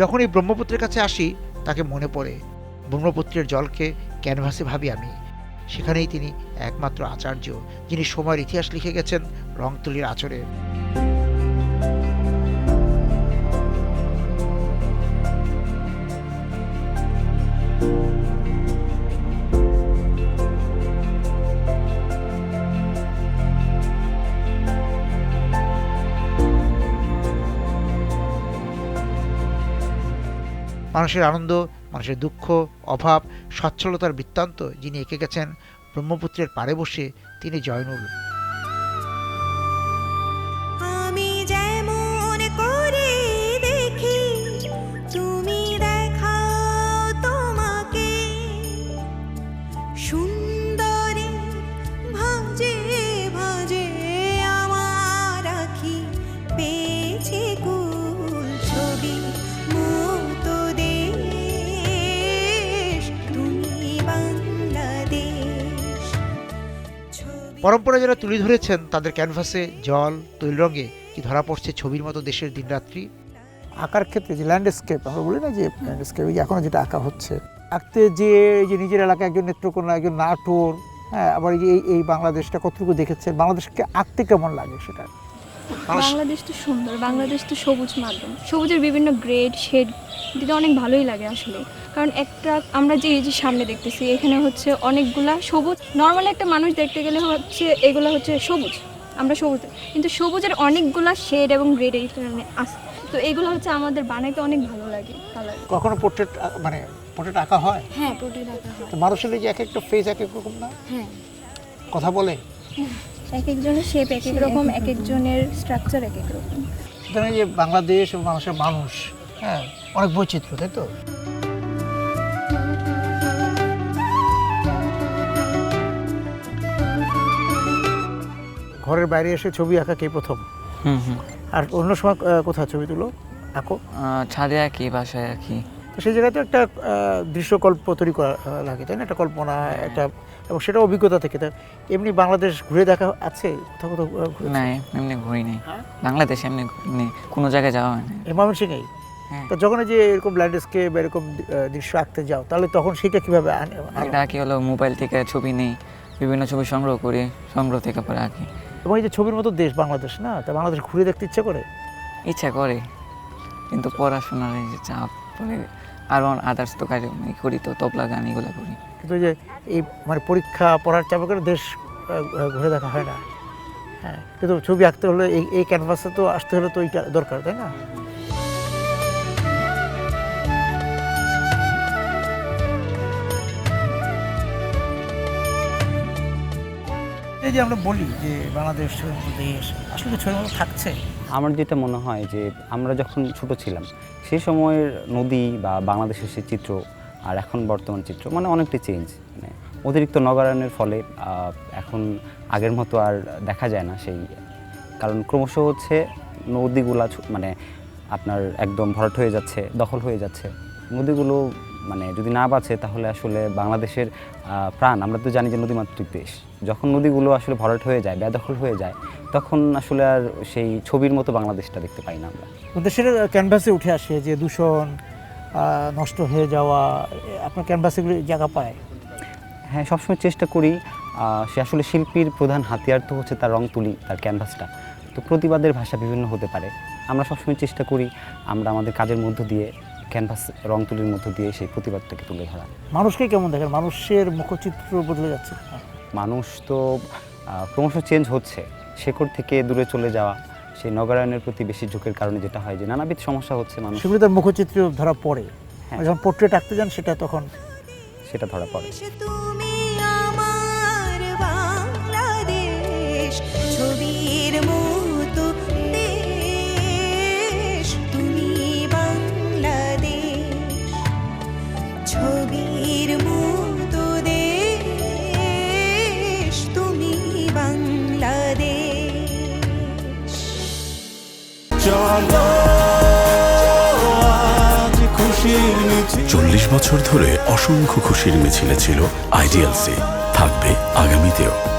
যখনই ব্রহ্মপুত্রের কাছে আসি তাকে মনে পড়ে। ব্রহ্মপুত্রের জলকে ক্যানভাসে ভাবি আমি। সেখানেই তিনি একমাত্র আচার্য, যিনি সময়ের ইতিহাস লিখে গেছেন রংতুলির আঁচড়ে। মানুষের আনন্দ, মানুষের দুঃখ, অভাব, সচ্ছলতার বৃত্তান্ত যিনি এঁকে গেছেন ব্রহ্মপুত্রের পাড়ে বসে, তিনি জয়নুল। আমি যেমন করে দেখি তুমি দেখাও তোমাকে, সুন্দরী ভাজে ভাজে আমার আখি পেয়েছে কুল ছবি মতো দেশ তুমি বাংলাদেশ। পরম্পরা যারা তুলে ধরেছেন তাদের ক্যানভাসে জল, তৈল রঙে কি ধরা পড়ছে ছবির মতো দেশের দিনরাত্রি। আঁকার ক্ষেত্রে যে ল্যান্ডস্কেপ আমরা বলি না, যে ল্যান্ডস্কেপ এখনো যেটা আঁকা হচ্ছে, আঁকতে যে নিজের এলাকায় একজন নেত্রকোনা, একজন নাটোর, হ্যাঁ, আবার এই বাংলাদেশটা কতটুকু দেখেছেন, বাংলাদেশকে আঁকতে কেমন লাগে সেটা। বাংলাদেশ তো সুন্দর, বাংলাদেশ তো সবুজ মাধ্যম, সবুজের বিভিন্ন গ্রেড শেড দিতে অনেক ভালোই লাগে আসলে। কারণ একটা আমরা যে এই যে সামনে দেখতেছি এখানে হচ্ছে অনেকগুলা সবুজ, নর্মালি একটা মানুষ দেখতে গেলে হচ্ছে এগুলো হচ্ছে সবুজ, আমরা সবুজ, কিন্তু সবুজের অনেকগুলা শেড এবং গ্রেড এইখানে আছে। তো এগুলো হচ্ছে আমাদের বানাইতে অনেক ভালো লাগে কালার। কখনো পোর্ট্রেট পোর্ট্রেট আঁকা হয়? হ্যাঁ, পোর্ট্রেট আঁকা হয়। তো মানুষের এই যে এক একটা ফেস এক এক রকম না, হ্যাঁ, কথা বলে, এক একজনের শেপ এক এক রকম, এক একজনের স্ট্রাকচার এক এক রকম। সুতরাং এই যে বাংলাদেশ এবং বাংলাদেশের মানুষ, হ্যাঁ, অনেক বৈচিত্র্য, তাই তো। ঘরের বাইরে এসে ছবি আঁকা কে প্রথম? আর অন্য সময় কোথায় ছবি তুলো, আঁকো? ছাদে আঁকি, বাসায় আঁকি। তো সেই জায়গায় তো একটা দৃশ্যকল্প তৈরি করা লাগে, তাই না, একটা কল্পনা, একটা, এবং সেটা অভিজ্ঞতা থেকে। তা এমনি বাংলাদেশ ঘুরে দেখা আছে কোথাও কোথাও? না, এমনি ঘুরি নেই বাংলাদেশ, এমনি ঘুরি কোনো জায়গায় যাওয়া হয় না। ময়মনসিংহেই? হ্যাঁ, তো যখন যে এরকম ল্যান্ডস্কেপ, এরকম দৃশ্য আঁকতে যাও, তাহলে তখন সেটা কিভাবে এটা আঁকি হলো মোবাইল থেকে ছবি নেই, বিভিন্ন ছবি সংগ্রহ করি, সংগ্রহ থেকে পরে আঁকি। এবং এই যে ছবির মতো দেশ বাংলাদেশ না, তা বাংলাদেশ ঘুরে দেখতে ইচ্ছে করে? ইচ্ছা করে, কিন্তু পড়াশোনার এই যে চাপ পরে আরও আদার্স তো কাজ করি, তো তবলা গান এগুলো করি। কিন্তু যে এই পরীক্ষা পড়ার চাপে করে দেশ ঘুরে দেখা হয় না। হ্যাঁ, কিন্তু ছবি আঁকতে হলে এই ক্যানভাসে তো আসতে হলে তো এইটা দরকার, তাই না? এই যে আমরা বলি যে বাংলাদেশ ছবির মতো দেশ, আসলে ছবির মতো থাকছে? আমার যেটা মনে হয় যে আমরা যখন ছোট ছিলাম সেই সময়ের নদী বা বাংলাদেশের সেই চিত্র আর এখন বর্তমান চিত্র মানে অনেকটাই চেঞ্জ। মানে অতিরিক্ত নগরায়নের ফলে এখন আগের মতো আর দেখা যায় না সেই, কারণ ক্রমশ হচ্ছে নদীগুলা মানে আপনার একদম ভরাট হয়ে যাচ্ছে, দখল হয়ে যাচ্ছে। নদীগুলো মানে যদি না বাঁচে তাহলে আসলে বাংলাদেশের প্রাণ, আমরা তো জানি যে নদীমাতৃক দেশ, যখন নদীগুলো আসলে ভরাট হয়ে যায়, বেদখল হয়ে যায়, তখন আসলে আর সেই ছবির মতো বাংলাদেশটা দেখতে পাই না আমরা। দেশের ক্যানভাসে উঠে আসে যে দূষণ, নষ্ট হয়ে যাওয়া, আপনার ক্যানভাসে জায়গা পায়? হ্যাঁ, সবসময় চেষ্টা করি। সে আসলে শিল্পীর প্রধান হাতিয়ার তো হচ্ছে তার রং তুলি, তার ক্যানভাসটা। তো প্রতিবাদের ভাষা বিভিন্ন হতে পারে, আমরা সবসময় চেষ্টা করি আমরা আমাদের কাজের মধ্য দিয়ে, ক্যানভাস রং তুলির মধ্য দিয়ে সেই প্রতিবাদটাকে তুলে ধরা। মানুষকে কেমন দেখেন? মানুষের মুখচিত্র বদলে যাচ্ছে। মানুষ তো ক্রমশ চেঞ্জ হচ্ছে, শেকড় থেকে দূরে চলে যাওয়া, সেই নগরায়নের প্রতি বেশি ঝোঁকের কারণে যেটা হয় যে নানাবিধ সমস্যা হচ্ছে মানুষ। সেগুলো তার মুখচিত্র ধরা পড়ে। হ্যাঁ, যখন পোর্ট্রেট আঁকতে যান সেটা তখন সেটা ধরা পড়ে। তুমি আমার বাংলাদেশ, ছবির মতো দেশ তুমি বাংলাদেশ, ছবির মতো দেশ তুমি বাংলাদেশ। চলো 40 বছর ধরে অসংখ্য খুশির মিছিলে ছিল আইডিয়ালসি, থাকবে